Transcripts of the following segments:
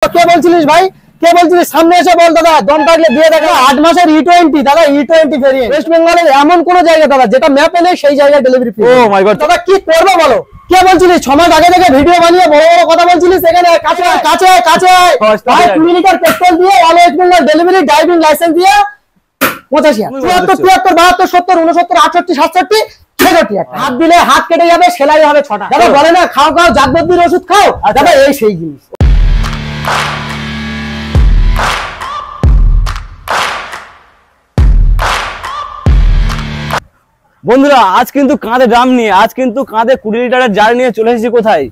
কে বলছিলিস ভাই? কে বলছিলিস? সামনে এসে বল দাদা, দম থাকলে দিয়ে দেখা। 8 মাসের E20 দাদা, E20 ভেরিয়েন্ট। ওয়েস্ট বেঙ্গলের এমন কোন জায়গা দাদা যেটা ম্যাপে নেই, সেই জায়গায় ডেলিভারি ফ্রি। ও মাই গড দাদা, কি করবে বলো? কে বলছিলিস 6 মাস আগে থেকে ভিডিও বানিয়ে বড় বড় কথা বলছিলিস? এখানে কাছে কাছে কাছে ভাই 2 লিটার পেট্রোল দিয়ে all West Bengal delivery, driving licence দিয়ে 85 74 73 72 69 68 67 হাত দিলে হাত কেটে যাবে, সেলাই হবে 6টা। দাদা বলে না খাও খাও জাতবদ্ধির ওষুধ খাও, দাদা এই সেই জিনিস। বন্ধুরা আজ কিন্তু কাঁধে ড্রাম নিয়ে, আজ কিন্তু কাঁধে 20 লিটারের জার নিয়ে চলে এসেছি কোথায়?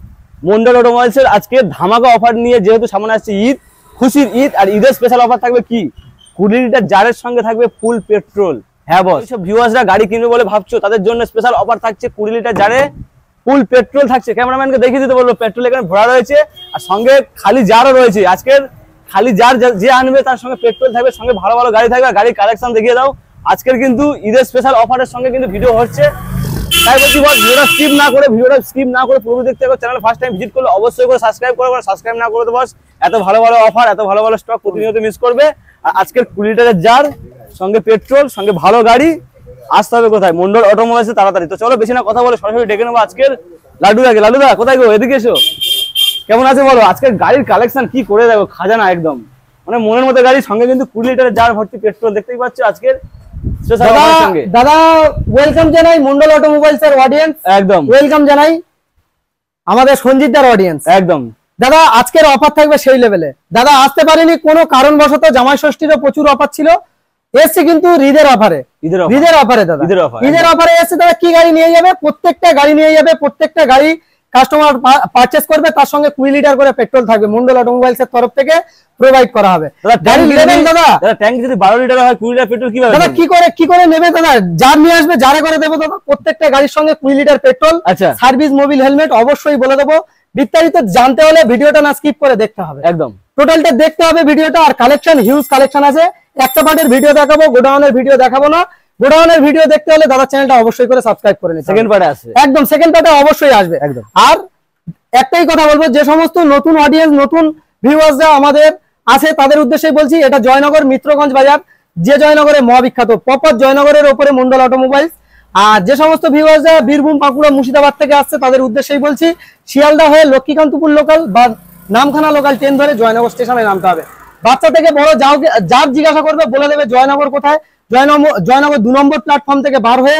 মন্ডল অটোমোবাইলসের আজকে ধামাকা অফার নিয়ে। যেহেতু সামনে আসছে ঈদ, খুশির ঈদ, আর ঈদের স্পেশাল অফার থাকবে কি? 20 লিটার জারের সঙ্গে থাকবে ফুল পেট্রোল। হ্যাঁ বস, এইসব ভিউয়ার্সরা গাড়ি কিনবে বলে ভাবছো, তাদের জন্য স্পেশাল অফার থাকছে। 20 লিটার জারে ফুল পেট্রোল থাকছে। ক্যামেরাম্যানকে দেখিয়ে দিতে বলবো, পেট্রোল এখানে ভরা রয়েছে আর সঙ্গে খালি জারও রয়েছে। আজকের খালি জার যে আনবে তার সঙ্গে পেট্রোল থাকবে, সঙ্গে ভালো ভালো গাড়ি থাকবে। গাড়ির কালেকশন দেখিয়ে দাও। আজকের কিন্তু ঈদের স্পেশাল অফারের সঙ্গে কিন্তু ভিডিও হচ্ছে, তাই বলছি বস ভিডিওটা স্কিপ না করে পুরো দেখতে হবে। চ্যানেল ফার্স্ট টাইম ভিজিট করলে অবশ্যই করে সাবস্ক্রাইব করবে, সাবস্ক্রাইব না করে তো বস এত ভালো ভালো অফার, এত ভালো ভালো স্টক প্রতিনিয়ত মিস করবে। আর আজকের 20 লিটারের জার সঙ্গে পেট্রোল সঙ্গে ভালো গাড়ি আসতে হবে কোথায়? মন্ডল অটোমোবাইলসে তাড়াতাড়ি। তো চলো বেশি না কথা বলে সরাসরি ডেকে নেবো আজকের লাড্ডুদাকে। লাড্ডুদা কোথায় গো? এদিকে এসো। কেমন আছে বলো? আজকের গাড়ির কালেকশন কি করে দেখো, খাজানা একদম, মানে মনের মতো গাড়ি, সঙ্গে কিন্তু 20 লিটারের জার ভর্তি পেট্রোল দেখতেই পাচ্ছ আজকের। দাদা ওয়েলকাম জানাই মন্ডল অটোমোবাইলস এর অডিয়েন্স, একদম ওয়েলকাম জানাই আমাদের সঞ্জিতদার অডিয়েন্স, একদম। দাদা আজকের অফার থাকবে সেই লেভেলে। দাদা আসতে পারেনি কোনো কারণবশত, জামাই ষষ্ঠীরও প্রচুর অফার ছিল, এসছে কিন্তু ঈদের অফারে। ঈদের অফারে দাদা, ঈদের অফারে এসছে। দাদা কি গাড়ি নিয়ে যাবে? প্রত্যেকটা গাড়ি নিয়ে যাবে, প্রত্যেকটা গাড়ি কাস্টমার পারচেজ করবে, তার সঙ্গে 20 লিটার করে পেট্রোল থাকবে, মন্ডল অটোমোবাইলস এর তরফ থেকে প্রোভাইড করা হবে। গাড়ি নেবেন দাদা, ট্যাঙ্ক যদি 12 লিটার হয় 20 লিটার পেট্রোল কিভাবে দাদা কি করে নেবে দাদা? যার নিয়ে আসবে যারে করে দেবো দাদা। প্রত্যেকটা গাড়ির সঙ্গে 20 লিটার পেট্রোল, আচ্ছা, সার্ভিস, মোবিল, হেলমেট অবশ্যই বলে দেবো। বিস্তারিত জানতে হলে ভিডিওটা না স্কিপ করে দেখতে হবে, একদম টোটালটা দেখতে হবে ভিডিওটা। আর কালেকশন হিউজ কালেকশন আছে। একটা পার্টের ভিডিও দেখাবো, গোডাউনের ভিডিও দেখাবো না। গোডাউনের ভিডিও দেখতে হলে দাদা চ্যানেলটা অবশ্যই করে সাবস্ক্রাইব করে নিন। সেকেন্ড পার্টে আছে, একদম সেকেন্ড পার্টে অবশ্যই আসবে, একদম। আর একটাই কথা বলবো, যে সমস্ত নতুন অডিয়েন্স, নতুন ভিউয়ার্সরা আমাদের আছে, তাদের উদ্দেশ্যে বলছি, এটা জয়নগর মিত্রগঞ্জ বাজার, যে জয়নগরে মহাবিখ্যাত, প্রপার জয়নগরের উপরে মন্ডল অটোমোবাইলস। আর যে সমস্ত ভিউয়ার্সরা বীরভূম, বাঁকুড়া, মুর্শিদাবাদ থেকে আসছে, তাদের উদ্দেশ্যেই বলছি, শিয়ালদা হয়ে লক্ষ্মীকান্তপুর লোকাল বা নামখানা লোকাল ট্রেন ধরে জয়নগর স্টেশনে নামতে হবে। বাচ্চা থেকে বড় যার জিজ্ঞাসা করবে বলে দেবে জয়নগর কোথায়। জয়নগর 2 নম্বর প্ল্যাটফর্ম থেকে বার হয়ে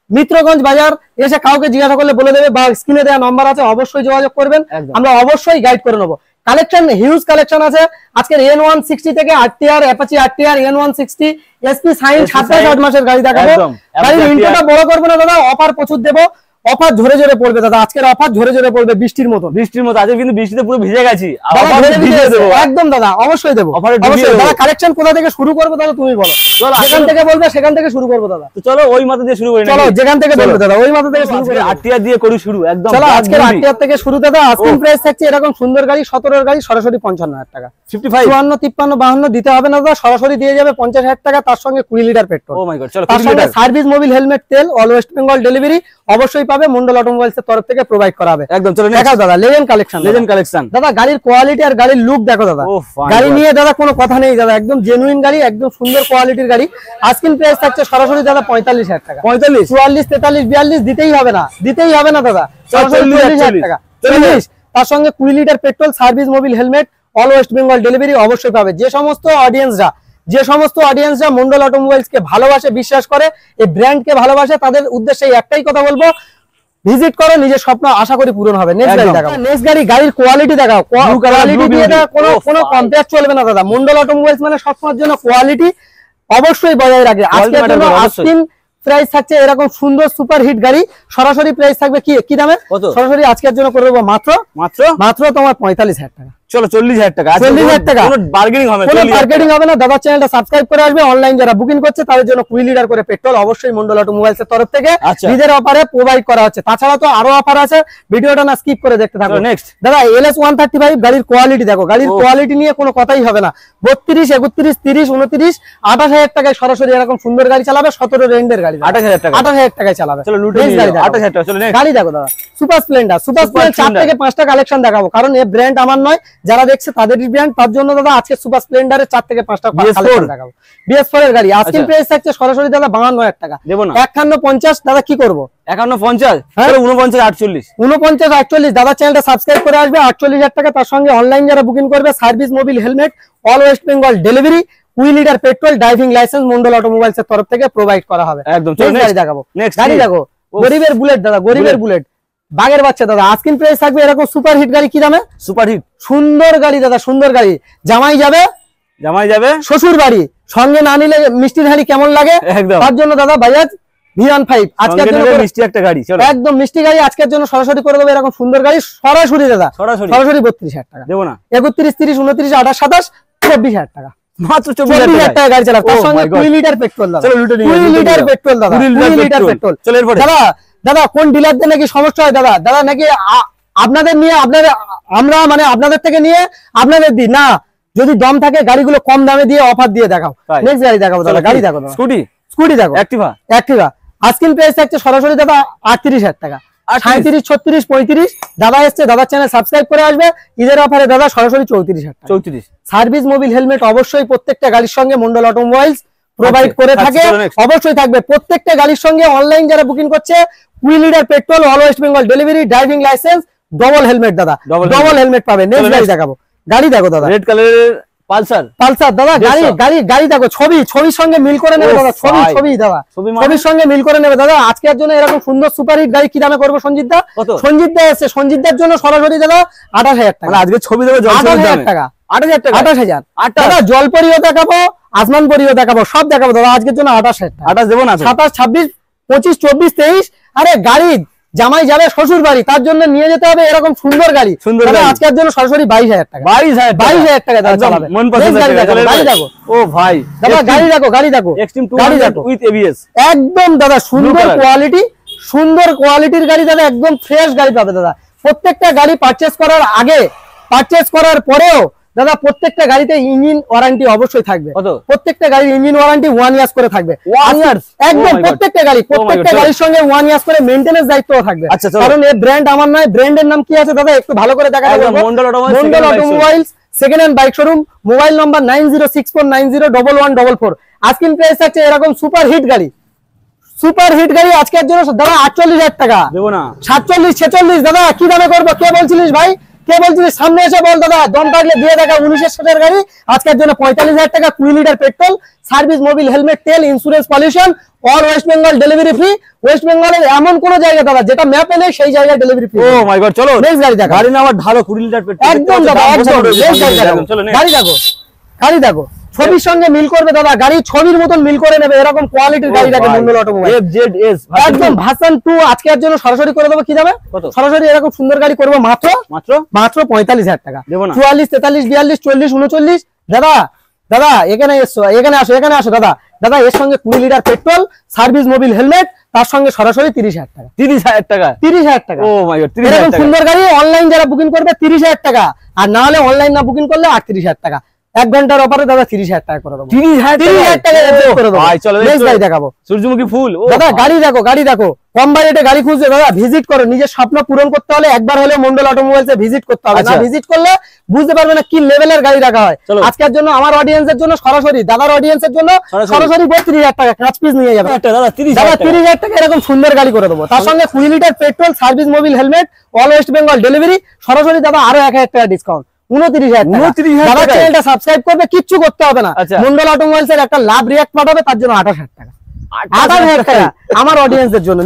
মিত্রগঞ্জ বাজার এসে কাউকে জিজ্ঞাসা করলে বলে দেবে, বা স্ক্রিনে দেওয়া নাম্বার আছে, অবশ্যই যোগাযোগ করবেন, আমরা অবশ্যই গাইড করে নেবো। কালেকশন হিউজ কালেকশন আছে আজকের। N160 থেকে RTR, Apache RTR, N160 SP Shine 27-8 মাসের গাড়ি দেখাবো। গাড়ির ইন্ট্রোটা বড় করবো না দাদা, অফার প্রচুর দেবো। অফার ঝরে ঝরে পড়বে দাদা, আজকের অফার ঝরে ঝরে পড়বে বৃষ্টির মতো। আজকে কিন্তু বৃষ্টিতে পুরো ভিজে গেছি, একদম দাদা অবশ্যই দেবো। দাদা কালেকশন কোথা থেকে শুরু করবো দাদা তুমি বলো? যেখান থেকে বলবে সেখান থেকে শুরু করবো দাদা। তো চলো ওই মাথা দিয়ে শুরু করি। চলো যেখান থেকে বলবে দাদা ওই মাথা থেকে শুরু করি। RTR দিয়ে করি শুরু, একদম। চলো আজকের RTR থেকে শুরু দাদা। আস্কিং প্রাইস থাকছে এরকম সুন্দর গাড়ি, 17 গাড়ি সরাসরি 55,000 টাকা। 55 54 53 52 দিতে হবে না দাদা, সরাসরি দিয়ে যাবে 50,000 টাকা, তার সঙ্গে 20 লিটার পেট্রোল। ও মাই গড, চলো তার সঙ্গে সার্ভিস, মোবিল, হেলমেট, তেল অল ওয়েস্ট বেঙ্গল ডেলিভারি অবশ্যই পাবে, মন্ডল অটোমোবাইলস এর তরফ থেকে প্রোভাইড করা হবে, একদম। চলো দেখাও দাদা লেজেন্ড কালেকশন। দাদা গাড়ির কোয়ালিটি আর গাড়ির লুক দেখো দাদা। গাড়ি নিয়ে দাদা কোনো কথা নেই দাদা, একদম জেনুইন গাড়ি, একদম সুন্দর কোয়ালিটির গাড়ি। আস্কিং প্রাইস থাকছে সরাসরি দাদা 45,000 টাকা। 45 44 43 42 দিতেই হবে না দাদা, সরাসরি 40,000 টাকা। 40 তার সঙ্গে 20 litre petrol, service, Mobil, helmet all West Bengal delivery অবশ্যই পাবে। যে সমস্ত অডিয়েন্সরা মন্ডল অটোমোবাইলস কে ভালোবাসে, বিশ্বাস করে, এই ব্র্যান্ডকে ভালোবাসে, তাদের উদ্দেশ্যে একটাই কথা বলবো, ভিজিট করো, নিজের স্বপ্ন আশা করি পূরণ হবে। নেক্সট গাড়ি দেখাও, নেক্সট গাড়ির কোয়ালিটি দেখাও। কোয়ালিটি দিয়ে কোনো কম্পেয়ার চলবে না দাদা। মন্ডল অটোমোবাইলস মানে সবসময়ের জন্য কোয়ালিটি অবশ্যই বজায় রাখে। আজকের জন্য আস্কিং প্রাইস থাকছে এরকম সুন্দর সুপার হিট গাড়ি, সরাসরি প্রাইস থাকবে কি দামে? সরাসরি আজকের জন্য করে দেবো মাত্র তোমার 45,000 টাকা। চলো 40,000 টাকা, 40,000 টাকা, কোনো বার্গেনিং হবে না দাদা। চ্যানেলটা সাবস্ক্রাইব করে আসবে। অনলাইন যারা বুকিং করছে তাদের জন্য 20 লিটার করে পেট্রোল অবশ্যই মন্ডল অটোমোবাইলস এর তরফ থেকে ঈদের অফারে প্রোভাইড করা হচ্ছে। তাছাড়া তো আরো অফার আছে, ভিডিওটা না স্কিপ করে দেখতে থাকো। নেক্সট দাদা LS 135 গাড়ির কোয়ালিটি দেখো। গাড়ির কোয়ালিটি নিয়ে কোনো কথাই হবে না। 32 31 30 29 28,000 টাকায় সরাসরি এরকম সুন্দর গাড়ি চালাবে। 17 রেন্ডের গাড়ি 28,000 টাকায় চালাবে। চলো লুটে 28,000 টাকা। চলো গাড়ি দেখো দাদা, সুপার স্প্লেন্ডার 4 থেকে 5টা কালেকশন দেখাবো, কারণ এই ব্র্যান্ড আমার নয়, যারা দেখছে তাদেরই ব্র্যান্ড, তার জন্য দাদা আজকে সুপার স্প্লেন্ডারের 4 থেকে 5টা দেখাবো। BS4 এর গাড়ি আজকে প্রাইস থাকছে সরাসরি দাদা 52,000 টাকা। দেবো না 5150 দাদা কি করব 5150 49 48 49 48 দাদা চ্যানেলটা সাবস্ক্রাইব করে আসবে 48,000 টাকা। তার সঙ্গে অনলাইন যারা বুকিং করবে service Mobil helmet all West Bengal delivery 2 litre petrol driving licence Mondal automobiles এর তরফ থেকে প্রোভাইড করা হবে। একদম গাড়ি দেখাবো, গাড়ি দেখো গরিবের বুলেট দাদা, গরিবের বুলেট বাগের বাচ্চা দাদা। আজকিন প্রাইস থাকবে এরকম সুপার হিট গাড়ি কি দামে? সুপার হিট সুন্দর গাড়ি দাদা, সুন্দর গাড়ি। জামাই যাবে শ্বশুর বাড়ি, সঙ্গে না নিলে মিষ্টির হাড়ি কেমন লাগে? একদম তার জন্য দাদা বাজাজ V15 আজকের জন্য মিষ্টি একটা গাড়ি, চলো একদম মিষ্টি গাড়ি আজকের জন্য সরাসরি করে দেবো এরকম সুন্দর গাড়ি সরাসরি দাদা, সরাসরি 32,000 টাকা দেবো না 31 30 29 28 27 24,000 টাকা মাত্র 24,000 টাকা গাড়ি চালাও। তার সঙ্গে 2 লিটার পেট্রোল দাদা, 2 লিটার পেট্রোল দাদা, 2 লিটার পেট্রোল। চলো এরপরে দাদা কোন ডিলারদের নাকি সমস্যা হয় দাদা নাকি আপনাদের নিয়ে আমরা মানে আপনাদের থেকে নিয়ে আপনাদের দিই না, যদি দম থাকে গাড়িগুলো কম দামে দিয়ে অফার দিয়ে দেখাও। নেক্সট গাড়ি দেখাবো দাদা, গাড়ি দেখো দাদা, স্কুটি দেখো অ্যাক্টিভা আজকিন প্রাইস থাকছে সরাসরি দাদা 38,000 টাকা। 37 36 35 দাদা এসছে, দাদার চ্যানেল সাবস্ক্রাইব করে আসবে ঈদের অফারে দাদা সরাসরি 34,000 টাকা। 34 সার্ভিস মোবিল হেলমেট অবশ্যই প্রত্যেকটা গাড়ির সঙ্গে মন্ডল অটোমোবাইলস প্রোভাইড করে থাকে, অবশ্যই থাকবে প্রত্যেকটা গাড়ির সঙ্গে। অনলাইন যারা বুকিং করছে 2 litre petrol all West Bengal delivery driving licence double helmet দাদা, ডবল হেলমেট পাবে। নেক্সট গাড়ি দেখাবো, গাড়ি দেখো দাদা রেড কালারের পালসার দাদা, গাড়ি দেখো ছবির সঙ্গে মিল করে নেবে দাদা, ছবি দাদা ছবির সঙ্গে মিল করে নেবে দাদা। আজকের জন্য এরকম সুন্দর সুপার হিট গাড়ি কি দামে করবো সঞ্জিত দা? সঞ্জিত দা এসছে, সঞ্জিত দার জন্য সরাসরি দাদা 28,000 টাকা। আজকে ছবি দেবো 28,000 টাকা, 28,000 দাদা। জলপরিও দেখাবো, আসমানপরিও দেখাবো, সব দেখাবো দাদা আজকের জন্য 28,000 টাকা। 28 দেবো না 27 26 25 24 23 আরে গাড়ি জামাই যাবে শ্বশুর বাড়ি, তার জন্য নিয়ে যেতে হবে এরকম সুন্দর গাড়ি। আজকের জন্য সরাসরি 22,000 টাকা, 22,000 টাকা দাদা চালাবে। গাড়ি দেখো ও ভাই দাদা, গাড়ি দেখো এক্সট্রিম 200 উইথ ABS একদম দাদা সুন্দর কোয়ালিটির গাড়ি দাদা, একদম ফ্রেশ গাড়ি পাবে দাদা। প্রত্যেকটা গাড়ি পারচেজ করার আগে পারচেজ করার পরেও দাদা প্রত্যেকটা গাড়িতে ইঞ্জিন ওয়ারেন্টি অবশ্যই থাকবে। প্রত্যেকটা গাড়ির ইঞ্জিন ওয়ারেন্টি 1 ইয়ার্স করে থাকবে, 1 ইয়ার্স একদম। প্রত্যেকটা গাড়ির সঙ্গে 1 ইয়ার্স করে মেইনটেনেন্স দায়িত্ব থাকবে। কারণ এই ব্র্যান্ড আমার নয়, ব্র্যান্ডের নাম কি আছে দাদা একটু ভালো করে দেখা যাবে। Mondal automobiles second hand bike showroom, mobile number 9064901144। আজকিন প্রাইস আছে এরকম সুপার হিট গাড়ি আজকের জন্য দাদা 48,000 টাকা দেবো না 47 46 দাদা কি দামে করবো? কে বলছিলিস ভাই, কে বলছিলিস? সামনে এসে বল দাদা, দম থাকলে দিয়ে দেখা। 19 সালের গাড়ি আজকের জন্য 45,000 টাকা, 2 litre petrol service Mobil helmet তেল insurance pollution all West Bengal delivery free. ওয়েস্ট বেঙ্গলের এমন কোন জায়গা দাদা যেটা ম্যাপে নেই সেই জায়গায় ডেলিভারি ফ্রি। ও মাই গড, চলো নেক্সট গাড়ি দেখো। গাড়ি না আবার ঢালো 20 লিটার পেট্রোল একদম দাদা, একদম গাড়ি দেখো ছবির সঙ্গে মিল করবে দাদা, গাড়ি ছবির মতন মিল করে নেবে এরকম কোয়ালিটির গাড়ি দেখে মন্ডল অটোমোবাইল FZS একদম ভার্সন 2 আজকের জন্য সরাসরি করে দেবো। কি দামে? সরাসরি এরকম সুন্দর গাড়ি করবো মাত্র 45,000 টাকা। 44 43 42 40 39 দাদা এখানে আসো দাদা এর সঙ্গে 20 litre petrol service Mobil helmet তার সঙ্গে সরাসরি 30,000 টাকা। 30,000 টাকা ও মাই গড, 30,000 টাকা সুন্দর গাড়ি। অনলাইন যারা বুকিং করবে 30,000 টাকা, আর না হলে অনলাইন না বুকিং করলে 38,000 টাকা। 1 ঘন্টার অফারে দাদা 30,000 টাকা করে দেবো। 30,000 টাকা করে দেবো। ভাই চলো নেক্সট গাড়ি দেখাবো, সূর্যমুখী ফুল। দাদা গাড়ি দেখো কম বাজেটে গাড়ি খুঁজছে দাদা, ভিজিট করো। নিজের স্বপ্ন পূরণ করতে হলে একবার হলে মন্ডল অটোমোবাইলসে ভিজিট করতে হবে, না ভিজিট করলে বুঝতে পারবে না কি লেভেলের গাড়ি রাখা হয়। আজকের জন্য আমার অডিয়েন্সের জন্য সরাসরি দাদার অডিয়েন্সের জন্য সরাসরি 32,000 টাকা কাঁচ পিস নিয়ে যাবে দাদা। 30,000 টাকা এরকম সুন্দর গাড়ি করে দেবো, তার সঙ্গে 20 litre petrol service Mobil helmet all West Bengal delivery সরাসরি দাদা আরো 1,000 টাকা ডিসকাউন্ট। 29,000 টাকা। চ্যানেলটা সাবস্ক্রাইব করবে, কিচ্ছু করতে হবে না। মন্ডল অটোমোবাইলস এর একটা লাভ রিঅ্যাক্ট পাঠাবে, তার জন্য 28,000 টাকা। 28,000 টাকা আমার অডিয়েন্সের জন্য।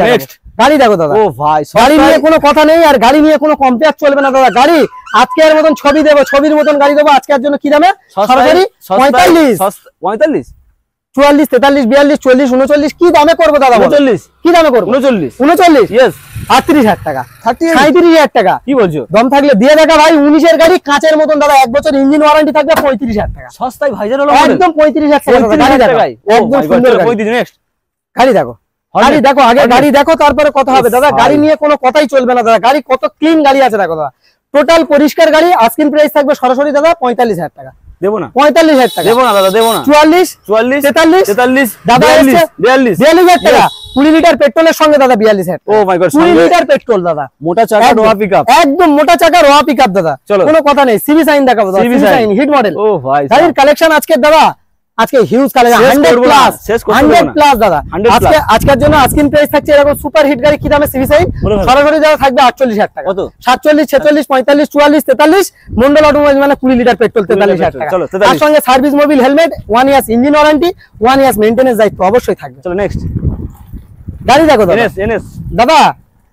নেক্সট গাড়ি দেখো দাদা, ও ভাই গাড়ি নিয়ে কোনো কথা নেই আর গাড়ি নিয়ে কোনো কম্পেয়ার চলবে না দাদা। গাড়ি আজকের মতন ছবি দেবো, ছবির মতন গাড়ি দেবো আজকের জন্য। কি দামে? সরাসরি 45 44 43 42 40 39 কি দামে করবো দাদা? 39 কি দামে করবো? 39 ইয়েস 38,000 টাকা। 37,000 টাকা কি বলছো? দম থাকলে দিয়ে দেখা ভাই। 19 এর গাড়ি কাঁচের মতন দাদা, 1 বছর ইঞ্জিন ওয়ারেন্টি থাকবে। 35,000 টাকা সস্তায় ভাইজান হলো একদম। 35,000 টাকা গাড়ি দেখো, একদম সুন্দর গাড়ি। নেক্সট গাড়ি দেখো, আগে গাড়ি দেখো তারপরে কথা হবে দাদা। গাড়ি নিয়ে কোনো কথাই চলবে না দাদা, গাড়ি কত ক্লিন গাড়ি আছে দেখো দাদা, টোটাল পরিষ্কার গাড়ি। আজকিন প্রাইস থাকবে সরাসরি দাদা 45,000 টাকা। দেবো না 45,000 টাকা, দেবো না দাদা, দেবো না। 44, 44, 43, 43, দাদা 42, 42,000 টাকা, 20 লিটার পেট্রোলের সঙ্গে দাদা 42,000 ও মাই গড, 20 লিটার পেট্রোল দাদা, মোটা চাকা রোয়া পিকআপ, একদম মোটা চাকা রোয়া পিকআপ দাদা, চলো। কোনো কথা নেই। সিভি সাইন দেখাবো দাদা, CV CV Shine. Shine hit model. ও ভাই গাড়ির কালেকশন আজকে দাদা, আজকে হিউজ কালেকশন, শেষ 100 করবো না, প্লাস, শেষ করতে 100 দেবো না। প্লাস দাদা। 100 আজকে আজকের জন্য আজকিন প্রাইস থাকছে এরকম সুপার হিট গাড়ি, কি দামে? সিভি সাইন বলে ফেলো। সরাসরি দাদা থাকবে 48,000 টাকা, কত? 47, 46, 45, 44, 43, মন্ডল অটোমোবাইল মানে 20 লিটার পেট্রোল 43,000 টাকা। চলো, 43। তার সঙ্গে service Mobil helmet, 1 years engine warranty, 1 years maintenance দায়িত্ব অবশ্যই থাকবে। চলো নেক্সট, গাড়ি দেখো দাদা, এনএস, এনএস, দাদা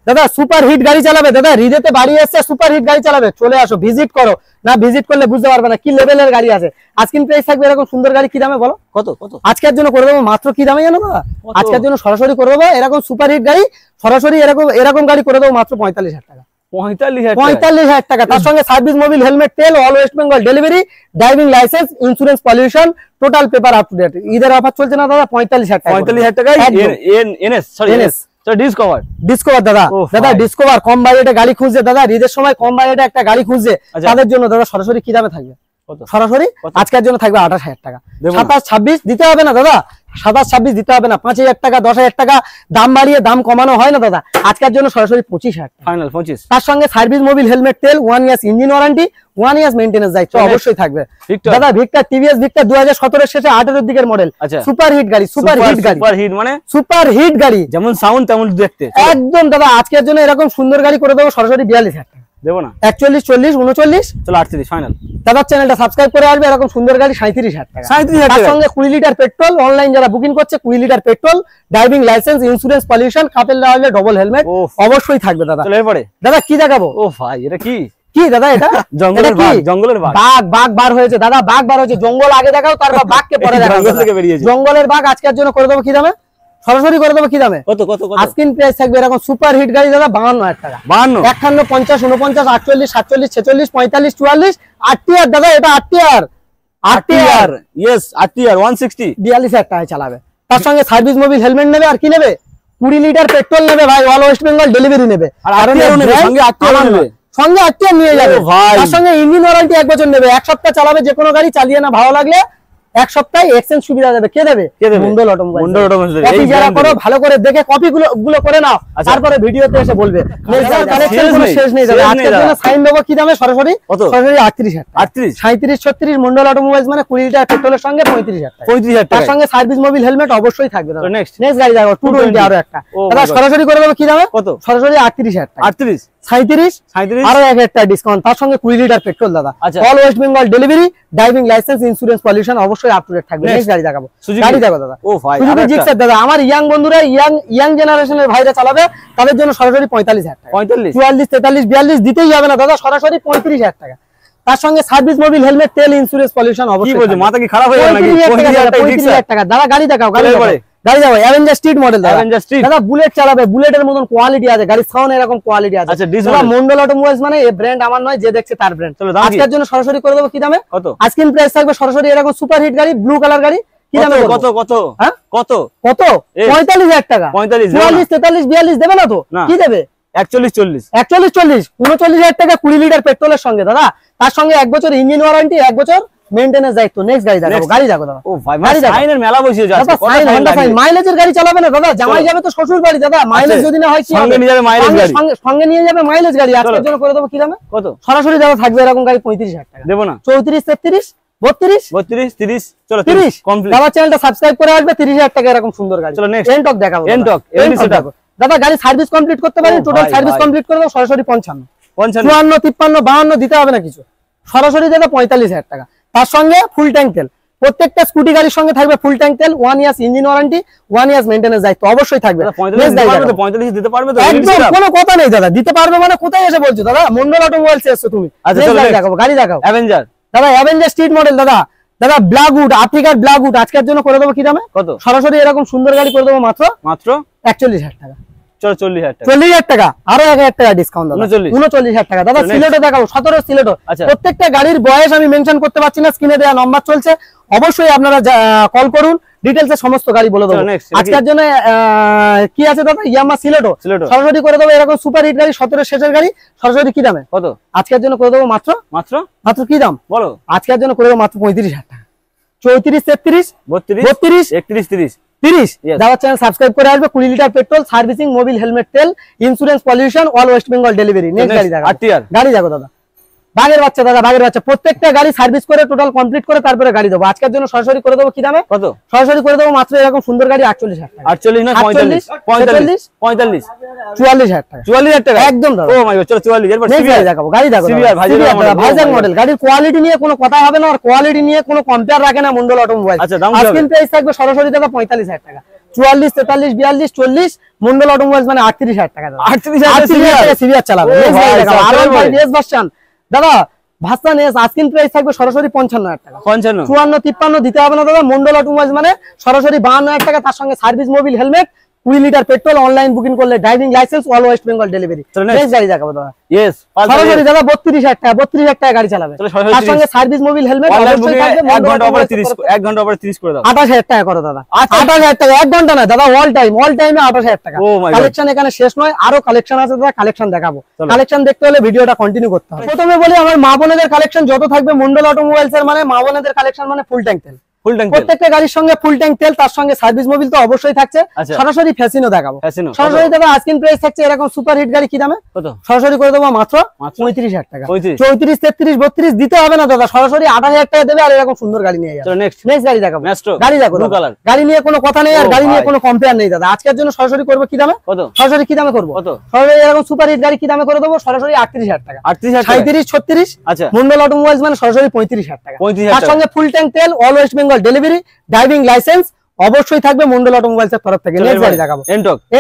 দাদা সুপার হিট গাড়ি চালাবে দাদা, রিজেতে বাড়ি এসছে, সুপার হিট গাড়ি চালাবে, চলে আসো, ভিজিট করো, না ভিজিট করলে বুঝতে পারবে না কি লেভেলের গাড়ি আছে। আজকিন প্রাইস থাকবে এরকম সুন্দর গাড়ি, কি দামে বলো? কত কত? আজকের জন্য করে দেবো মাত্র, কি দামে জানো দাদা? কত? আজকের জন্য সরাসরি করে দেবো এরকম সুপার হিট গাড়ি, সরাসরি এরকম এরকম গাড়ি করে দেবো মাত্র 45,000 টাকা, 45,000 টাকা, 45,000 টাকা। তার সঙ্গে সার্ভিস মোবিল হেলমেট, তেল, all West Bengal delivery, driving licence, insurance, pollution, total paper up to date. ঈদের অফার চলছে না দাদা, 45,000 টাকা, 45,000 টাকায় একদম। এনএস, সরি NS, এনএস, চলো ডিসকভার, ডিসকভার দাদা, ও দাদা ভাই। ডিসকভার কম বাজেটে গাড়ি খুঁজছে দাদা, ঈদের সময় কম বাজেটে একটা গাড়ি খুঁজছে, আচ্ছা। তাদের জন্য দাদা সরাসরি কি দামে থাকবে? কত? সরাসরি কত? আজকের জন্য থাকবে 28,000 টাকা, দেবো না। 27, 26 দিতে হবে না দাদা, 27, 26 দিতে হবে না, 5,000 টাকা, 10,000 টাকা দাম বাড়িয়ে দাম কমানো হয় না দাদা, আজকের জন্য সরাসরি 25,000 টাকা। ফাইনাল 25, তার সঙ্গে সার্ভিস মোবিল হেলমেট, তেল, 1 years engine warranty, 1 years maintenance দায়িত্ব চলে। অবশ্যই থাকবে। ভিক্টর, দাদা ভিক্টর, টিভিএস ভিক্টর 2017 এর শেষে 18 এর দিকের মডেল, আচ্ছা। সুপার হিট গাড়ি, সুপার হিট গাড়ি, সুপার হিট মানে সুপার হিট গাড়ি যেমন সাউন্ড তেমন দেখতে, একদম দাদা। আজকের জন্য এরকম সুন্দর গাড়ি করে দেবো সরাসরি 42,000 টাকা, দেবো না। 41, 40, 39। চলো 38 ফাইনাল, দাদার চ্যানেলটা সাবস্ক্রাইব করে আসবে, এরকম সুন্দর গাড়ি 37,000 টাকা। 37,000 তার টাকা, সঙ্গে 20 লিটার পেট্রোল, অনলাইন যারা বুকিং করছে 20 litre petrol, driving licence, insurance, pollution, couple লাগালে ডবল হেলমেট ওফ। অবশ্যই থাকবে দাদা। চলো এরপরে, দাদা কি দেখাবো? ও ভাই এটা কি? কি দাদা এটা? জঙ্গলের এটা কি? বাঘ, জঙ্গলের বাঘ, বাঘ, বাঘ বার হয়েছে দাদা, বাঘ বার হয়েছে, জঙ্গল আগে দেখাও, তারপর বাঘকে পরে দেখাও জঙ্গল দাদা। থেকে বেরিয়েছে। জঙ্গলের বাঘ আজকের জন্য করে দেবো কি দামে? সরাসরি করে দেবো কি দামে? কত কত কত? আজকিন প্রাইস থাকবে এরকম সুপার হিট গাড়ি দাদা 52,000 টাকা, 52, 51, 50, 49, 48, 47, 46, 45, 44, 8 দাদা, এটা 8 RTR, yes RTR 160, 42,000 টাকায় চালাবে। তার সঙ্গে সার্ভিস মোবিল হেলমেট নেবে, আর কি নেবে? 20 লিটার পেট্রোল নেবে ভাই, অল ওয়েস্ট বেঙ্গল ডেলিভারি নেবে, আর কারণ RTR এর নেবে, brand সঙ্গে RTR আমার নেবে। নয়, সঙ্গে 8 নিয়ে যাবে ও ভাই। তার সঙ্গে ইঞ্জিন ওয়ারেন্টি 1 বছর নেবে, 1 সপ্তাহ চালাবে, যে কোনো গাড়ি চালিয়ে না ভালো লাগলে 1 সপ্তাহে এক্সচেঞ্জ সুবিধা দেবে। কে দেবে? কে দেবে? মন্ডল অটোমোবাইল। মন্ডল অটোমোবাইল দেবে। কপি এই যারা brand করো দেবে। ভালো করে দেখে কপি গুলো করে নাও, আচ্ছা। তারপরে ভিডিওতে এসে বলবে কালেকশন শেষ কোনো নেই, শেষ নেই দাদা। শেষ নেই আজকের দাদা। জন্য সাইন দেবো কি দামে? সরাসরি কত? সরাসরি 38,000 টাকা, 38, 37, 36 মন্ডল অটোমোবাইলস মানে 20 লিটার পেট্রোলের সঙ্গে 35,000 টাকা। 35,000 তার টাকা, সঙ্গে সার্ভিস মোবিল হেলমেট অবশ্যই থাকবে দাদা। তো next? নেক্সট গাড়ি যাবো 220 আরো একটা ও দাদা, my God। সরাসরি করে দেবো কি দামে? কত? সরাসরি 38,000 টাকা, 38, 37 37, আরো 1,000 টাকা ডিসকাউন্ট, তার সঙ্গে 20 লিটার পেট্রোল দাদা, আচ্ছা। All West Bengal delivery, driving licence, insurance, pollution অবশ্যই আপ টু ডেট থাকবে। Next? নেক্সট গাড়ি দেখাবো, সুজুকি। গাড়ি দেখো দাদা, ও ভাই সুজুকি আরেকটা। জিক্সার দাদা, আমার ইয়াং বন্ধুরা, ইয়াং জেনারেশনের ভাইরা চালাবে, তাদের জন্য সরাসরি 45,000 টাকা, 45, 44, 43, 42 দিতেই যাবে না দাদা, সরাসরি 35,000 টাকা। তার সঙ্গে সার্ভিস মোবিল হেলমেট, তেল, ইন্স্যুরেন্স, পলিউশন কি অবশ্যই বলছো, থাকবে। মাথা কি খারাপ হয়ে গেল নাকি? 35,000 টাকা, 35,000 35,000 টাকা দাদা, গাড়ি দেখাও, গাড়ি চলো দেখাও, এবারে। গাড়ি যাবো অ্যাভেঞ্জার স্ট্রিট মডেল দাদা, Avenger Street। দাদা বুলেট চালাবে, বুলেটের মতন কোয়ালিটি আছে, গাড়ির সাউন্ড এরকম কোয়ালিটি আছে। আচ্ছা, ডিস দাদা model। মন্ডল অটোমোবাইলস মানে এই ব্র্যান্ড আমার নয়, যে দেখছে তার ব্র্যান্ড। চলো, দাম কি? আজকের জন্য সরাসরি করে দেবো কি দামে? কত? আজকের প্রাইস থাকবে সরাসরি এরকম সুপার হিট গাড়ি, ব্লু কালার গাড়ি, কি দামে কত বলবো? কত কত? হ্যাঁ? কত? কত? এই। 45,000 টাকা, 45 দেবে না? 44, 43, 42 দেবে না তো? না। কি দেবে? 41, 40, 41, 40, 39,000 টাকা 20 লিটার পেট্রোলের সঙ্গে দাদা, তার সঙ্গে 1 বছর ইঞ্জিন ওয়ারেন্টি, 1 বছর মেইনটেনেন্স দায়িত্ব। নেক্সট গাড়ি দেখাবো, Next। গাড়ি দেখো দাদা, ও ভাই গাড়ি দেখো। সাইনের মেলা বসিয়ে দাদা যাচ্ছে, ফাইন, হন্ডা ফাইন, মাইলেজের গাড়ি চালাবে না দাদা, জামাই চলো। যাবে তো শ্বশুর বাড়ি দাদা, মাইলেজ আচ্ছা। যদি না হয় কি সঙ্গে হবে? নিয়ে যাবে mileage সঙ্গে- গাড়ি। সঙ্গে নিয়ে যাবে মাইলেজ গাড়ি। আজকের চলো। জন্য করে দেবো কি দামে? কত? সরাসরি দাদা থাকবে এরকম গাড়ি 35,000 টাকা, দেবো না। 34, 33, 32, 32, 30, চলো 30 কমপ্লিট। দাদা চ্যানেলটা সাবস্ক্রাইব করে আসবে, 30,000 টাকা এরকম সুন্দর গাড়ি। চলো, next। এনটক দেখাবো, এনটক, দাদা। LED Ntorq setup। দেখো। দাদা গাড়ি সার্ভিস কমপ্লিট করতে পারেন, ও টোটাল ভাই, সার্ভিস ভাই। কমপ্লিট করে দেবো সরাসরি 55, 55, 54, 53, 52 দিতে হবে না কিছু, সরাসরি দেবে 45,000 টাকা। তার সঙ্গে ফুল ট্যাঙ্ক তেল, প্রত্যেকটা স্কুটি গাড়ির সঙ্গে থাকবে ফুল ট্যাঙ্ক তেল, 1 years engine warranty, 1 years maintenance দায়িত্ব অবশ্যই থাকবে। দাদা, 45 Next দিতে গাড়ি পারবে তো? দেখাবো। 45 দিতে পারবে তো? একদম কোনো কথা নেই দাদা, দিতে পারবে মানে কোথায় এসে বলছো দাদা, মন্ডল অটোমোবাইলস এসছো তুমি। আচ্ছা, Next চলো, গাড়ি next। দেখাবো, গাড়ি দেখাও অ্যাভেঞ্জার দাদা, অ্যাভেঞ্জার স্ট্রিট মডেল দাদা, দাদা ব্ল্যাকউড, আফ্রিকার ব্ল্যাকউড আজকের জন্য করে দেবো কি দামে? কত? সরাসরি এরকম সুন্দর গাড়ি করে দেবো মাত্র মাত্র 41,000 টাকা, চলো 40,000 টাকা, 40,000 টাকা, আরো 1,000 টাকা ডিসকাউন্ট দাদা, 39,000 39,000 টাকা দাদা। Next। সিলেটও দেখাবো, 17 সিলেটও। আচ্ছা। প্রত্যেকটা গাড়ির বয়স আমি মেনশন করতে পারছি না, স্ক্রিনে দেওয়া নাম্বার চলছে, অবশ্যই আপনারা কল করুন, ডিটেলসে সমস্ত গাড়ি বলে দেবো। আজকের জন্য কি আছে দাদা, ইয়ামাহা সিলেটো সরাসরি করে দেবো এরকম সুপার হিট গাড়ি, 17 শেষের গাড়ি, সরাসরি কি দামে কত আজকের জন্য করে দেবো মাত্র মাত্র মাত্র কি দাম বলো, আজকের জন্য করে দেবো মাত্র 35,000 টাকা। 34, 33, 32, 31, 30, 30 দাওয়ার চ্যানেল সাবস্ক্রাইব করে আসবে। 20 litre petrol, servicing, Mobil, helmet, তেল, insurance, pollution, all West Bengal delivery. Next গাড়ি দেখো, গাড়ি দেখো দাদা, বাগের বাচ্চা দাদা, বাগের বাচ্চা, প্রত্যেকটা গাড়ি সার্ভিস করে টোটাল কমপ্লিট করে তারপরে গাড়ি দেবো। আজকের জন্য সরাসরি করে দেবো কি দামে কত, সরাসরি করে দেবো মাত্র এরকম সুন্দর গাড়ি 48,000 টাকা। 48 না 45, 45, 45, 44,000 টাকা, 44,000 টাকা একদম দাদা। ও মাই গড, চলো 44 এরপর গাড়ি দেখাবো, গাড়ি দেখো ভাইজান মডেল। গাড়ির কোয়ালিটি নিয়ে কোনো কথা হবে না, আর কোয়ালিটি নিয়ে কোনো কম্পেয়ার রাখে না মন্ডল অটোমোবাইল। আচ্ছা, দাম আজকের প্রাইস থাকবে সরাসরি দাদা 45,000 টাকা। 44, 43, 42, 40 মন্ডল অটোমোবাইলস মানে 38,000 টাকা দাদা। 38,000 টাকা সিভিআর চালাবে। দাদা ভাস্তান এস আস্কিং প্রাইস থাকবে সরাসরি 55,000 টাকা। 55, 54, 53 দিতে হবে না দাদা। মন্ডল অটোমোবাইলস মানে সরাসরি 52,000 টাকা, তার সঙ্গে service, Mobil, helmet, 20 litre petrol, online booking করলে driving licence, all West Bengal delivery. Next গাড়ি দেখাবো দাদা। ইয়েস, সরাসরি দাদা 32,000 টাকা, 32,000 টাকা গাড়ি চালাবে, তার সঙ্গে সার্ভিস, মোবিল, হেলমেট অবশ্যই থাকবে। 1 ঘন্টা পরে 30, 1 ঘন্টা পরে 30 করে দাও। 28,000 টাকা করো দাদা। 28,000 টাকা, 1 ঘন্টা না দাদা, অল টাইমে 28,000 টাকা। কালেকশন এখানে শেষ নয়, আরো কালেকশন আছে দাদা, কালেকশন দেখাবো। কালেকশন দেখতে হলে ভিডিওটা কন্টিনিউ করতে হবে। প্রথমে বলি আমার মা বোনেদের কালেকশন যত থাকবে মন্ডল অটোমোবাইলস এর মানে মা বোনেদের কালেকশন মানে ফুল ট্যাঙ্ক তেল, প্রত্যেকটা গাড়ির সঙ্গে ফুল ট্যাঙ্ক তেল, তার সঙ্গে সার্ভিস, মোবিল তো অবশ্যই থাকছে। সরাসরি ফ্যাসিনো দেখাবো, সরাসরি দাদা আস্কিং প্রাইস থাকছে এরকম সুপার হিট গাড়ি কি দামে কত, সরাসরি করে দেবো মাত্র 35,000 টাকা। 34, 33, 32 দিতে হবে না দাদা, সরাসরি 28,000 টাকা দেবে আর এরকম সুন্দর গাড়ি নিয়ে যাবে। নেক্সট গাড়ি দেখাবো, গাড়ি দেখো, গাড়ি নিয়ে কোনো কথা নেই আর গাড়ি নিয়ে কোনো কম্পেয়ার নেই দাদা। আজকের জন্য সরাসরি করবো কি দামে কত, সরাসরি কি দামে করবো কত, সরাসরি এরকম সুপার হিট গাড়ি কি দামে করে দেবো সরাসরি 38,000 টাকা। 37, 36 আচ্ছা মন্ডল অটোমোবাইলস মানে সরাসরি 35,000 টাকা, তার সঙ্গে ফুল ট্যাঙ্ক তেল, all West Bengal delivery, driving licence অবশ্যই থাকবে মন্ডল অটোমোবাইলস এর তরফ থেকে। নেক্সট গাড়ি দেখাবো,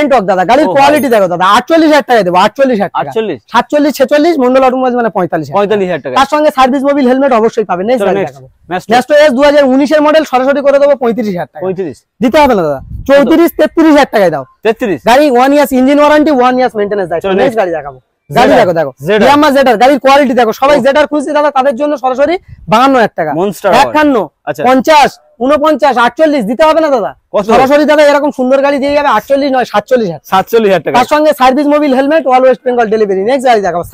এনটক দাদা, গাড়ির কোয়ালিটি দেখো দাদা, 48,000 টাকা দেবো, 48,000 টাকা, 47, 46 মন্ডল অটোমোবাইলস মানে 45,000 টাকা, তার সঙ্গে সার্ভিস, মোবিল, হেলমেট অবশ্যই পাবে। নেক্সট গাড়ি দেখাবো, নেক্সট এস 2019 এর মডেল, সরাসরি করে দেবো 35,000 টাকা। 35 দিতে হবে না দাদা, 34, 33,000 টাকায় দাও। 33 গাড়ি 1 years engine warranty, 1 years maintenance দাও। নেক্সট গাড়ি দেখাবো, গাড়ি দেখো দেখো ইয়ামাহা জেটার, গাড়ির কোয়ালিটি দেখো, সবাই জেটার খুঁজছে দাদা, তাদের জন্য সরাসরি 52,000 টাকা। 51, 50, 49, 48 দিতে হবে না দাদা, সরাসরি দাদা এরকম সুন্দর গাড়ি দিয়ে যাবে 48 নয় 47,000 টাকা, তার সঙ্গে service, Mobil, helmet, all West Bengal delivery. Next গাড়ি দেখাবো,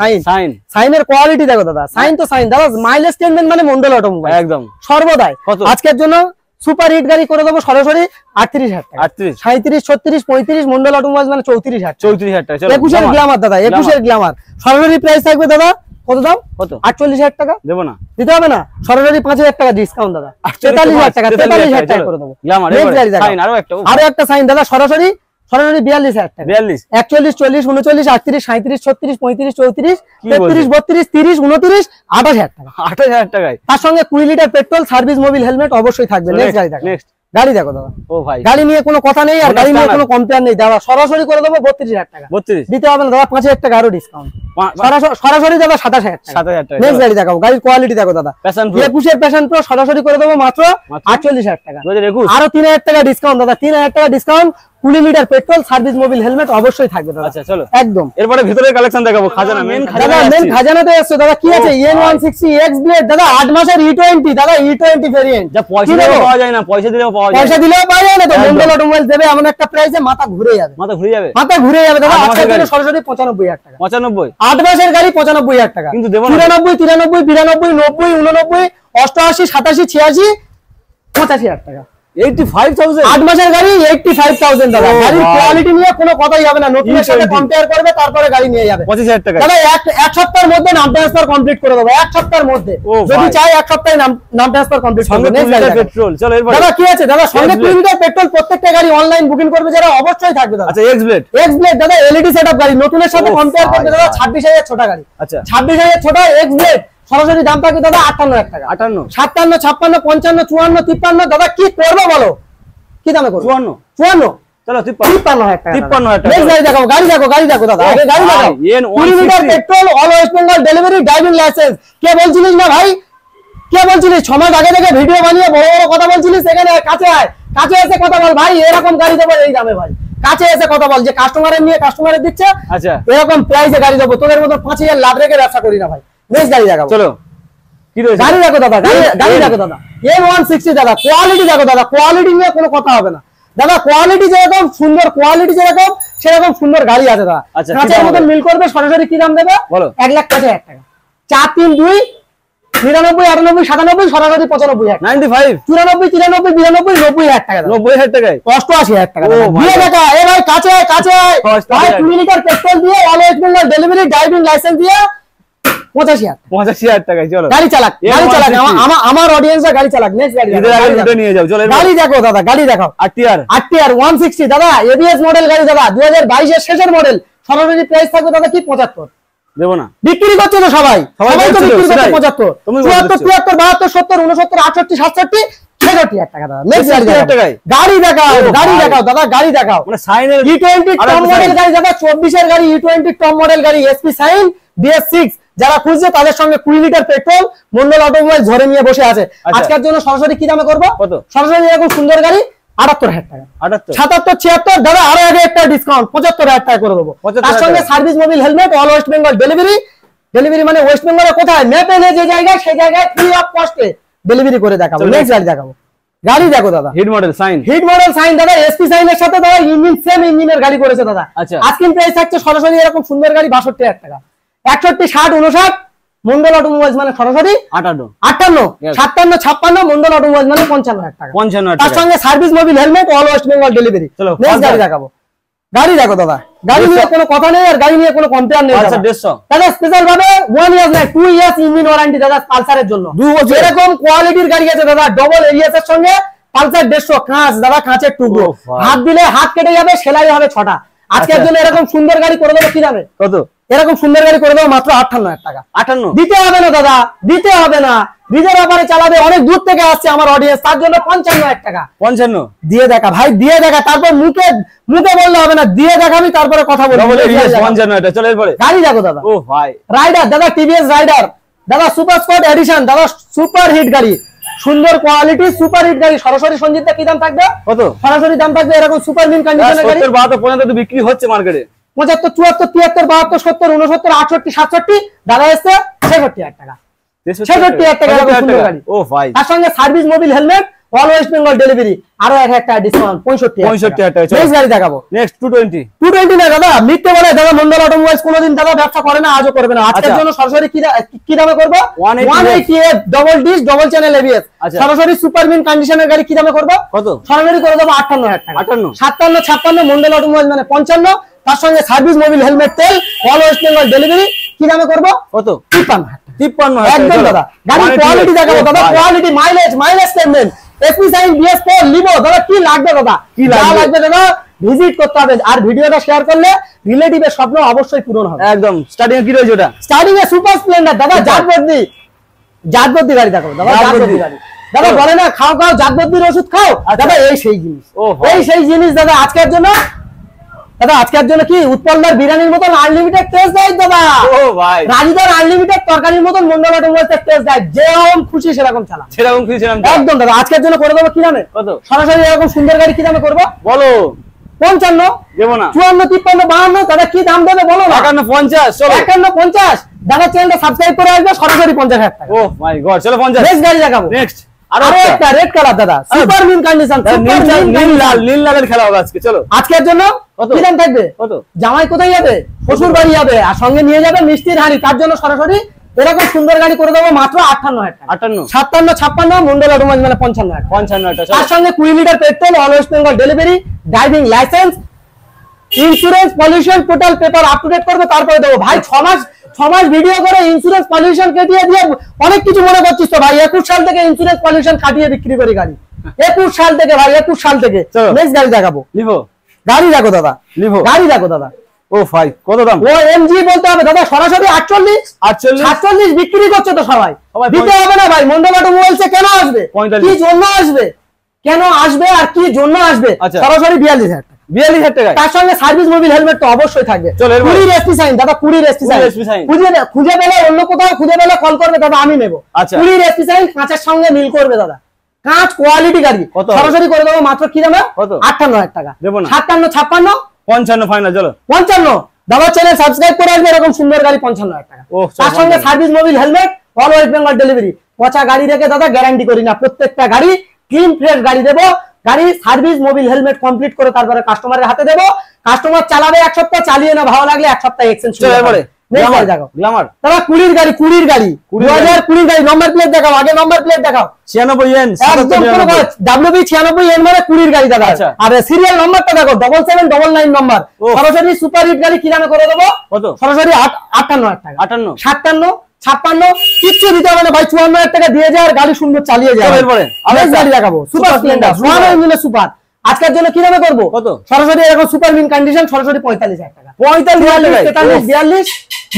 সাইনের কোয়ালিটি দেখো দাদা, সাইন তো সাইন দাদা, মাইলেজ স্টেটমেন্ট মানে মন্ডল অটোমোবাইল একদম সর্বদাই। আজকের জন্য সুপার হিট গাড়ি করে দেবো সরাসরি 38,000 টাকা। 37, 36, 35 মন্ডল অটোমোবাইলস মানে 34,000 টাকা। 21 গ্ল্যামার দাদা, 21 গ্ল্যামার সরাসরি প্রাইস থাকবে দাদা কত দাম কত, 48,000 টাকা দেবো না, দিতে হবে না, সরাসরি 5,000 টাকা ডিসকাউন্ট দাদা, 43,000 টাকা, 43,000 টাকা করে দেবো। আরো একটা সাইন দাদা, সরাসরি 42,000 টাকা, 41, 40, 39, 38, 37, 36, 35, 34, 33, 32, 30, 29, 28,000 টাকা, 28,000 টাকায়, তার সঙ্গে 20 litre petrol, service, Mobil, helmet অবশ্যই থাকবে। নেক্সট গাড়ি দেখো, গাড়ি দেখো দাদা, ও ভাই গাড়ি নিয়ে কোনো কথা নেই আর গাড়ি নিয়ে কোনো কম্পেয়ার নেই দাদা, সরাসরি করে দেবো 32,000 টাকা। 32 দিতে হবে না দাদা, 5,000 টাকা আরো ডিসকাউন্ট, সরাসরি দাদা 27,000 টাকা। নেক্সট গাড়ি দেখাবো, গাড়ির কোয়ালিটি দেখো দাদা, 21 এর প্যাশন প্রো সরাসরি করে দেবো মাত্র 48,000 টাকা, আরো 3,000 টাকা ডিসকাউন্ট দাদা, 3,000 টাকা discount, 20 litre petrol, service, Mobil, helmet অবশ্যই থাকবে দাদা। আচ্ছা চলো একদম এরপরে ভিতরের কালেকশন দেখাবো, খাজানা মেন খাজানাতে এসেছে দাদা, কি আছে EN160 X ব্লেড দাদা, 8 মাসের E20 দাদা, E20 ভেরিয়েন্ট, যা পয়সা দিলেও পাওয়া যায় না, পয়সা দিলেও পাওয়া যায়, পয়সা দিলেও পাওয়া যায় না তো মন্ডল অটোমোবাইলস দেবে এমন একটা প্রাইসে মাথা ঘুরে যাবে, মাথা ঘুরে যাবে, মাথা ঘুরে যাবে দাদা। আজকের জন্য সরাসরি 95,000 টাকা, 95 8 মাসের গাড়ি 95,000 টাকা, কিন্তু দেব না 94, 93, 92, 90, 89, 88, 87, 86, 85,000 টাকা, 85,000 8 মাসের গাড়ি 85,000 দাদা। গাড়ির কোয়ালিটি নিয়ে কোনো কথাই হবে না, নতুনের সাথে কম্পেয়ার করবে তারপরে গাড়ি নিয়ে যাবে 25,000 টাকা দাদা। এক সপ্তাহের মধ্যে নাম ট্রান্সফার কমপ্লিট করে দেবো, এক সপ্তাহের মধ্যে, যদি চাই এক সপ্তাহে নাম ট্রান্সফার কমপ্লিট করবে। পেট্রোল চলো এরপর দাদা, কি আছে দাদা, সঙ্গে 2 লিটার পেট্রোল, প্রত্যেকটা গাড়ি অনলাইন বুকিং করবে যারা অবশ্যই থাকবে দাদা। আচ্ছা এক্স ব্লেড দাদা, এলইডি সেটআপ গাড়ি, নতুনের সাথে কম্পেয়ার করবে দাদা 26,000 ছোট গাড়ি, আচ্ছা 26,000 ছোট এক্স ব্লেড সরাসরি দাম থাকবে দাদা 58,000 টাকা, 58, 57, 56, 55, 54, 53 দাদা কি করবে বলো, কি দামে করব? 54 চলো 53,000 টাকা, 53,000 টাকা। নেক্সট গাড়ি দেখো, গাড়ি দেখো দাদা, আগে গাড়ি দেখো, 20 litre petrol, all West Bengal delivery, driving licence. কে বলছিলিস না ভাই, কে বলছিলিস 6 মাস আগে থেকে ভিডিও বানিয়ে বড় বড় কথা বলছিলিস, এখানে কাছে আয়, কাছে এসে কথা বল ভাই, এরকম গাড়ি দেবো এই দামে ভাই, কাছে এসে কথা বল, যে কাস্টমারের নিয়ে কাস্টমারের দিচ্ছে, আচ্ছা এরকম প্রাইসে গাড়ি দেবো, তোদের মতো 5,000 লাভ রেখে ব্যবসা করি না ভাই। নেক্সট গাড়ি দেখাবো, চলো কি রয়েছে, গাড়ি দেখো দাদা, গাড়ি দেখো দাদা, M160 দাদা, কোয়ালিটি দেখো দাদা, কোয়ালিটি নিয়ে কোনো কথা হবে না দাদা, কোয়ালিটি যেরকম সুন্দর, কোয়ালিটি যেরকম সেরকম সুন্দর গাড়ি আছে দাদা। কাঁচের মতন মিল করবে। সরাসরি কি দাম দেবে? 1,05,000 টাকা। 4, 3, 2, 99, 98, 97, সরাসরি 95,000, 95, 94, 93, 92, 90,000 টাকা, 90,000 টাকায়, 88,000 টাকা দিয়ে দেখা। এ ভাই কাছে ভাই 20 লিটার পেট্রোল দিয়ে all West Bengal delivery, driving licence দিয়ে 85,000 টাকায়। চলো গাড়ি চালাক, গাড়ি চালাক, আমার অডিয়েন্সরা গাড়ি চালাক। নেক্সট গাড়ি নিয়ে যাও। চলো গাড়ি দেখো দাদা, গাড়ি দেখাও। RTR 160 দাদা, ABS মডেল গাড়ি দাদা, 2022 এর শেষের মডেল। সরাসরি প্রাইস থাকবে দাদা কি 75। দেবো না, বিক্রি করছে তো সবাই তো বিক্রি করছে 75, 74, 73, 72, 70, 69, 68, 66,000 টাকা দাদা। নেক্সট গাড়ি দেখাও, গাড়ি দেখাও দাদা, গাড়ি দেখাও। মানে সাইনের E20 টপ মডেল গাড়ি দাদা, 24 এর গাড়ি, E20 টপ মডেল গাড়ি, SP সাইন BS6। যারা খুঁজছে তাদের সঙ্গে 20 লিটার পেট্রোল মন্ডল অটোমোবাইল ধরে নিয়ে বসে আছে। আজকের জন্য সরাসরি কি দামে করবো? সরাসরি এরকম সুন্দর গাড়ি 78,000 টাকা, 77, 76 দাদা, আরো আগে একটা ডিসকাউন্ট 75,000 টাকা করে দেবো। তার সঙ্গে service Mobil helmet, all West Bengal delivery. Delivery মানে ওয়েস্ট বেঙ্গলে কোথায় ম্যাপে যে জায়গায় সেই জায়গায় ফ্রি অফ কস্টে ডেলিভারি করে দেখাবো। নেক্সট গাড়ি দেখাবো। গাড়ি দেখো দাদা, hit model Shine, hit model Shine দাদা, এসপি সাইনের সাথে দাদা ইঞ্জিন সেম ইঞ্জিনের গাড়ি করেছে দাদা। আজকের প্রাইস থাকছে সরাসরি এরকম সুন্দর গাড়ি 62,000 টাকা। 61, 60, 59 মন্ডল অটোমোবাইলস মানে সরাসরি 58, 58, 57, 56 মন্ডল অটোমোবাইলস মানে 55,000 টাকা। 55 তার সঙ্গে service Mobil helmet, all West Bengal delivery. Next গাড়ি দেখাবো। গাড়ি দেখো দাদা, গাড়ি নিয়ে কোনো কথা নেই আর গাড়ি নিয়ে কোনো কম্পেয়ার নেই দাদা। স্পেশাল ভাবে 1 ইয়ার না 2 ইয়ার্স ইঞ্জিন ওয়ারেন্টি দাদা পালসারের জন্য। 2 বছর এরকম কোয়ালিটির গাড়ি আছে দাদা, ডবল এরিয়াস এর সঙ্গে পালসার 150 কাঁচ দাদা, কাঁচের টুকরো, হাত দিলে হাত কেটে যাবে, সেলাই হবে 6টা। আজকের জন্য এরকম সুন্দর গাড়ি করে দেবো কি দামে? কত? এরকম সুন্দর গাড়ি করে দেবো মাত্র 58,000 টাকা। 58 দিতে হবে না দাদা, দিতে হবে না। রিজার্ভ ব্যাপারে চালাবে, অনেক দূর থেকে আসছে আমার অডিয়েন্স, তার জন্য 55,000 টাকা। 55 দিয়ে দেখা ভাই, দিয়ে দেখা। তারপর মুখে বললে হবে না, দিয়ে দেখাবি তারপরে কথা বলবি। 55 এটা চলে এরপরে গাড়ি দেখো দাদা। ও ভাই রাইডার দাদা, টিভিএস রাইডার দাদা, সুপার স্পট এডিশন দাদা, সুপার হিট গাড়ি, সুন্দর কোয়ালিটি সুপার হিট গাড়ি। সরাসরি সঞ্জিতটা কি দাম থাকবে? কত? সরাসরি দাম থাকবে এরকম সুপার মিন কন্ডিশনের গাড়ি 70, 72 পর্যন্ত বিক্রি হচ্ছে মার্কেটে। 75, 74, 73, 72, 70, 69, 68, 67 দাদা এসছে 66,000 টাকা। 66,000 টাকা সুন্দর গাড়ি। ও ভাই তার সঙ্গে service Mobil helmet, all West Bengal delivery, আরো 1,000 টাকা ডিসকাউন্ট 65,000 টাকা। নেক্সট গাড়ি দেখাবো। নেক্সট 220 না দাদা, মিথ্যে বলে দাদা। মন্ডল অটোমোবাইলস কোনোদিন দাদা ব্যবসা করে না, আজও করবে না। আজকের জন্য সরাসরি কি দামে করব? 180 double disc double channel ABS সরাসরি সুপার মিন কন্ডিশনের গাড়ি কি দামে করব? কত? সরাসরি করে দেবো 58,000 টাকা। 57, 56 মন্ডল অটোমোবাইলস মানে 55। তার সঙ্গে সার্ভিস মোবিল হেলমেট তেল, অল ওয়েস্ট বেঙ্গল ডেলিভারি কি দামে করব? কত? 53,000 একদম দাদা। গাড়ি কোয়ালিটি দেখাবো দাদা, quality, mileage payment, SP Shine BS4 Livo দাদা। কি লাগবে দাদা? কি লাগবে দাদা? ভিজিট করতে হবে আর ভিডিওটা শেয়ার করলে রিলেটিভের স্বপ্ন অবশ্যই পূরণ হবে। একদম। স্টার্টিং এ কি রয়েছে ওটা? স্টার্টিং এ সুপার স্প্লেন্ডার দাদা, জাতবদ্দি গাড়ি দেখো দাদা, জাতবদ্দি গাড়ি দাদা। বলে না খাও জাতবদ্দির ওষুধ খাও দাদা, এই সেই জিনিস, এই সেই জিনিস দাদা। আজকের জন্য দাদা, আজকের জন্য কি উৎপলদার বিরিয়ানির মতন আনলিমিটেড টেস্ট দেয় দাদা। ও ভাই রাজীদার আনলিমিটেড তরকারির মতন মন্ডল অটোমোবাইলস টেস্ট দেয়, যেরকম খুশি সেরকম চালা, সেরকম খুশি সেরকম একদম দাদা। আজকের জন্য করে দেবো কি দামে? কত? সরাসরি এরকম সুন্দর গাড়ি কি দামে করবো বলো? 55 দেবো না, 54, 53, 52 দাদা কি দাম দেবে বলো? 51, 50 চলো। 51, 50 দাদা। চ্যানেলটা সাবস্ক্রাইব করে আসবে, সরাসরি 50,000 টাকা। ও মাই গড চলো 50। নেক্সট গাড়ি দেখাবো। নেক্সট আরো একটা রেড কালার দাদা, সুপার মিন কন্ডিশন, নীল লালের খেলা হবে আজকে। চলো আজকের জন্য কি দাম থাকবে? কত? জামাই কোথায় যাবে? শ্বশুর বাড়ি যাবে, আর সঙ্গে নিয়ে যাবে মিষ্টির হাঁড়ি। তার জন্য সরাসরি এরকম সুন্দর গাড়ি করে দেবো মাত্র 58,000 টাকা। 58, 57, 56 মন্ডল অটোমোবাইলস মানে 55,000 টাকা। তার সঙ্গে 20 litre petrol, all West Bengal delivery, driving licence, insurance, pollution total paper up to date করবে, তারপরে দেবো ভাই। 6 মাস ভিডিও করে ইন্স্যুরেন্স পলিউশন কেটে দিয়ে অনেক কিছু মনে করছিস তো ভাই। 21 সাল থেকে ইন্স্যুরেন্স পলিউশন কাটিয়ে বিক্রি করি গাড়ি, 21 সাল থেকে ভাই, 21 সাল থেকে। নেক্সট গাড়ি দেখাবো। লিভো গাড়ি দেখো দাদা, লিভো গাড়ি দেখো দাদা। ও ভাই কত দাম? ও এমজি বলতে হবে দাদা, সরাসরি 48 বিক্রি করছে তো সবাই, দিতে হবে না ভাই। মন্ডল অটোমোবাইলসে কেন আসবে? কি জন্য আসবে? কেন আসবে আর কি জন্য আসবে? সরাসরি 42,000 টাকা। 42,000 টাকা। তার সঙ্গে সার্ভিস মোবিল হেলমেট তো অবশ্যই থাকবে। 20 এসপি সাইন দাদা, 20 এসপি সাইন। খুঁজে পেলে অন্য কোথাও খুঁজে পেলে কল করবে দাদা, আমি নেবো। 20 এসপি সাইন কাঁচের সঙ্গে মিল করবে দাদা, কাঁচ কোয়ালিটি গাড়ি। সরাসরি করে দেবো মাত্র কি দামে? 58,000 টাকা। 57, 56, 55 ফাইনাল। চলো 55 দাদা। চ্যানেল সাবস্ক্রাইব করে আসবে, এরকম সুন্দর গাড়ি 55,000 টাকা। তার সঙ্গে service Mobil helmet, all West Bengal delivery. পচা গাড়ি রেখে দাদা গ্যারান্টি করি না, প্রত্যেকটা গাড়ি ক্লিন ফ্রেশ গাড়ি দেবো। গাড়ি সার্ভিস মোবিল হেলমেট কমপ্লিট করে তারপরে কাস্টমারের হাতে দেবো। কাস্টমার চালাবে 1 সপ্তাহ, চালিয়ে না ভালো লাগলে 1 সপ্তাহ এক্সচেঞ্জ করে। গ্ল্যামার দাদা 20 গাড়ি 20 গাড়ি 2020 গাড়ি। নম্বর প্লেট দেখাও, আগে নম্বর প্লেট দেখাও। 96N একদম WB 96N মানে 20 গাড়ি দাদা। আর সিরিয়াল নাম্বারটা দেখো 7799 নম্বর। সরাসরি সুপার হিট গাড়ি কি দামে করে দেবো? কত? সরাসরি 58,000 টাকা। 58 57 56 কিচ্ছু দিতে হবে না ভাই, 54,000 টাকা দিয়ে যায় আর গাড়ি সুন্দর চালিয়ে যায়। এরপরে আরেক গাড়ি দেখাবো সুপার স্প্লেন্ডার 1 ইঞ্জিনের সুপার। আজকের জন্য কি দামে করবো? কত? সরাসরি এরকম সুপার মিন কন্ডিশন সরাসরি 45,000 টাকা। 45 43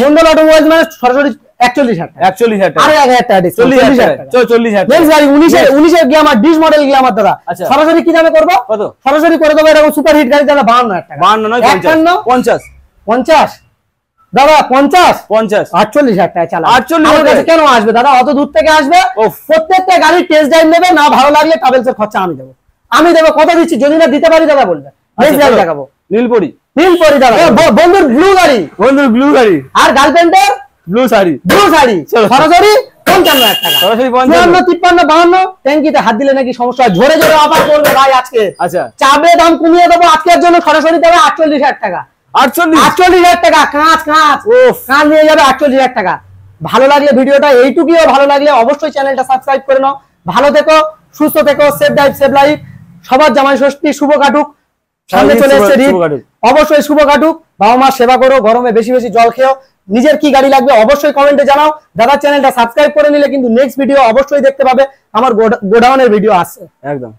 মন্ডল অটোমোবাইলস মানে সরাসরি 41,000 টাকা। 41,000 টাকা। আরে 1,000 টাকা 40,000 টাকা। 40,000 টাকা। নেক্সট গাড়ি 19 এর গ্ল্যামার ডিস মডেল গ্ল্যামার দাদা। সরাসরি কি দামে করব? কত? সরাসরি করে দেবো এরকম সুপার হিট গাড়ি দাদা 52,000 টাকা। 52 নয় 50 50 দাদা 50 48,000 টাকা চালা। 48 কাছে কেন আসবে দাদা? অত দূর থেকে আসবে, প্রত্যেকটা গাড়ি টেস্ট ড্রাইভ নেবে, না ভালো লাগলে ট্রাভেলসের খরচা আমি দেবো। আমি দেবো, কথা দিচ্ছি, যদি না দিতে পারি দাদা বলবে। নেক্সট গাড়ি দেখাবো নীলপরি দাদা। বন্ধুর ব্লু গাড়ি আর গার্লফ্রেন্ডের ব্লু শাড়ি সরাসরি 55,000 টাকা। সরাসরি 55 53 52 ট্যাঙ্কিতে হাত দিলে নাকি সমস্যা হয়, ঝরে ঝরে অফার করবে ভাই আজকে। আচ্ছা চাবে দাম কমিয়ে দেবো আজকের জন্য, সরাসরি দেবে 48,000 টাকা। 48,000 টাকা কাঁচ নিয়ে যাবে 48,000 টাকা। ভালো লাগলে ভিডিওটা এইটুকুও ভালো লাগলে অবশ্যই চ্যানেলটা সাবস্ক্রাইব করে নাও। ভালো থেকো, সুস্থ থেকো, সেভ লাইফ সেভ লাইফ। সবার জামাই ষষ্ঠী শুভ কাটুক, সামনে চলে এসেছে ঈদ, অবশ্যই শুভ কাটুক। বাবা মা সেবা করো, গরমে বেশি বেশি জল খেও। নিজের কি গাড়ি লাগবে অবশ্যই কমেন্টে জানাও। দাদার চ্যানেলটা সাবস্ক্রাইব করে নিলে কিন্তু নেক্সট ভিডিও অবশ্যই দেখতে পাবে, আমার গোডাউনের ভিডিও আসছে একদম।